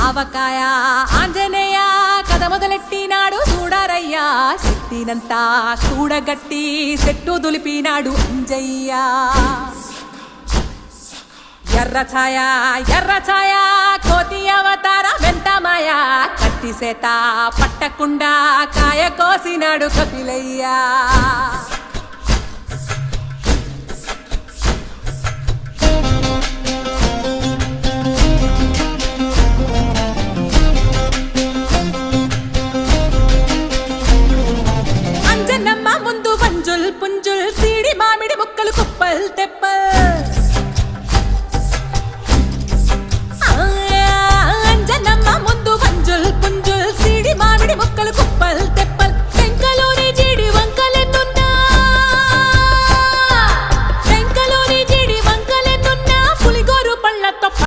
ఆవకాయ ఆంజనేయ కథ మొదలెట్టినాడు చూడారయ్యా శక్తినంతా చూడగట్టి చెట్టు దులిపినాడు అంజయ్య ఎర్ర ఛాయ కోతి అవతార వెంటమాయ కత్తి సేత పట్టకుండా కాయ కోసినాడు కపిలయ్య